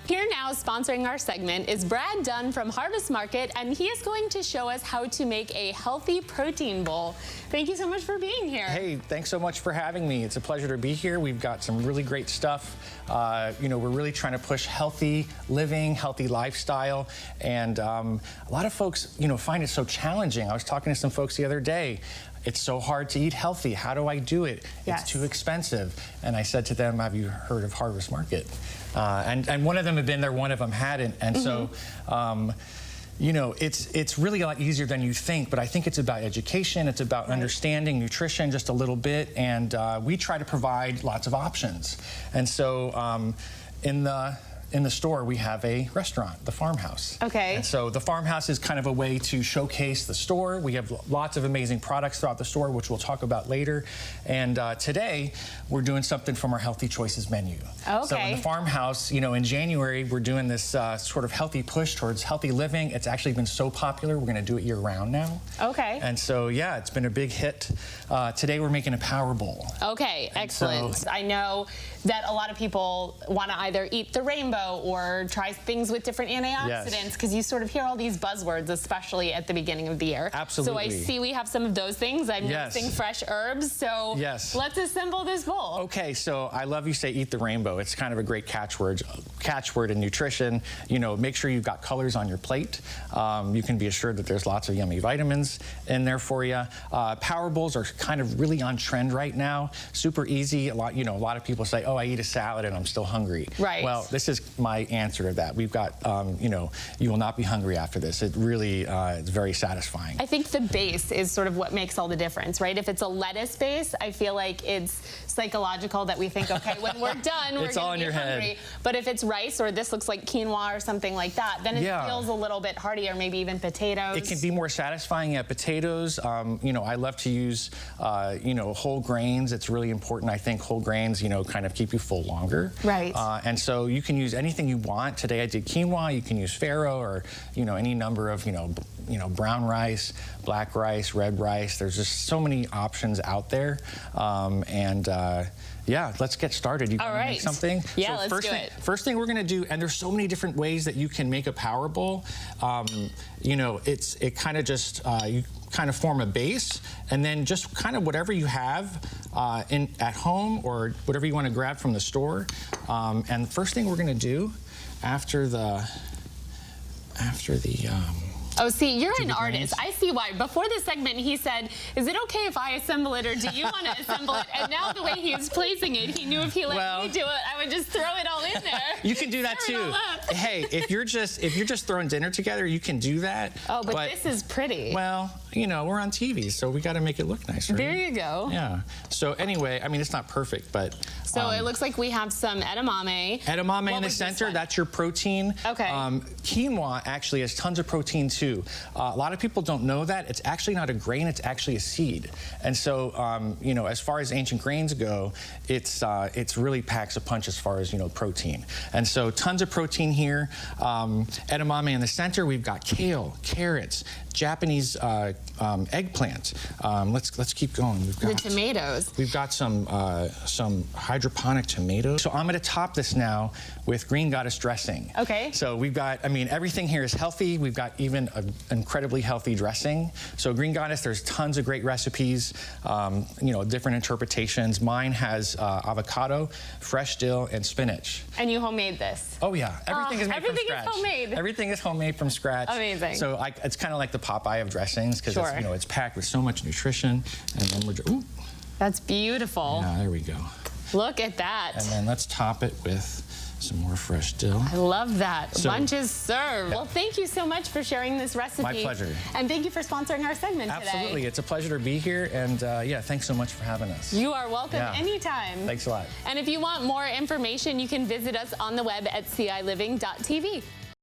Here now, sponsoring our segment, is Brad Dunn from Harvest Market, and he is going to show us how to make a healthy protein bowl. Thank you so much for being here. Hey, thanks so much for having me. It's a pleasure to be here. We've got some really great stuff. We're really trying to push healthy living, healthy lifestyle, and a lot of folks, find it so challenging. I was talking to some folks the other day. It's so hard to eat healthy. How do I do it? Yes. It's too expensive. And I said to them, have you heard of Harvest Market? And one of them had been there, one of them hadn't. And so, it's really a lot easier than you think, but I think it's about education. It's about understanding nutrition just a little bit. And we try to provide lots of options. And so in the store, we have a restaurant, the Farmhouse. Okay. And so the Farmhouse is kind of a way to showcase the store. We have lots of amazing products throughout the store, which we'll talk about later. And today, we're doing something from our Healthy Choices menu. Okay. So in the Farmhouse, in January, we're doing this sort of healthy push towards healthy living. It's actually been so popular, we're gonna do it year-round now. Okay. And so, yeah, it's been a big hit. Today, we're making a Power Bowl. Okay, excellent. So I know that a lot of people want to either eat the rainbow or try things with different antioxidants, because you sort of hear all these buzzwords, especially at the beginning of the year. Absolutely. So I see we have some of those things. I'm mixing fresh herbs, so let's assemble this bowl. Okay, so I love you say eat the rainbow. It's kind of a great catchword in nutrition. Make sure you've got colors on your plate. You can be assured that there's lots of yummy vitamins in there for you. Power bowls are kind of really on trend right now. Super easy. A lot of people say, oh, I eat a salad and I'm still hungry. Right. Well, this is my answer to that. We've got, you will not be hungry after this. It really is very satisfying. I think the base is sort of what makes all the difference, right? If it's a lettuce base, I feel like it's psychological that we think, okay, when we're done, we're going to be hungry. But if it's rice, or this looks like quinoa or something like that, then it feels a little bit heartier, maybe even potatoes. It can be more satisfying. Yeah, potatoes, I love to use, whole grains. It's really important, I think, whole grains, kind of keep you full longer. Right. And so you can use anything you want. Today I did quinoa. You can use farro or, any number of, brown rice, black rice, red rice. There's just so many options out there. Yeah, let's get started. You want to make something? Yeah, so let's do it. First thing we're going to do, and there's so many different ways that you can make a Power Bowl. It kind of just, you kind of form a base, and then just kind of whatever you have at home or whatever you want to grab from the store. And the first thing we're going to do after the oh, see, you're an artist. I see why. Before this segment, he said, is it okay if I assemble it, or do you want to assemble it? And now the way he was placing it, he knew if he let me do it, I would just throw it all in there. You can do that too. Hey, if you're just throwing dinner together, you can do that. Oh, but this is pretty. Well, we're on TV, so we got to make it look nice, right? There you go. Yeah. So anyway, I mean, it's not perfect, but... So it looks like we have some edamame. Edamame in the center, that's your protein. Okay. Quinoa actually has tons of protein too. A lot of people don't know that. It's actually not a grain, it's actually a seed. And so, as far as ancient grains go, it's really packs a punch as far as, protein. And so tons of protein here. Edamame in the center, we've got kale, carrots, Japanese eggplant. Let's keep going. We've got the tomatoes. We've got some hydroponic tomatoes. So I'm going to top this now with Green Goddess dressing. Okay. So we've got, everything here is healthy. We've got even an incredibly healthy dressing. So Green Goddess, there's tons of great recipes, different interpretations. Mine has avocado, fresh dill, and spinach. And you homemade this? Oh yeah, everything is made from scratch. Everything is homemade. Everything is homemade from scratch. Amazing. So it's kind of like the Popeye of dressings, because it's packed with so much nutrition. And then we're that's beautiful. Yeah, there we go. Look at that. And then let's top it with some more fresh dill. I love that. Lunch is served. Well, thank you so much for sharing this recipe. My pleasure. And thank you for sponsoring our segment today. Absolutely. It's a pleasure to be here. And yeah, thanks so much for having us. You are welcome anytime. Thanks a lot. And if you want more information, you can visit us on the web at ciLiving.tv.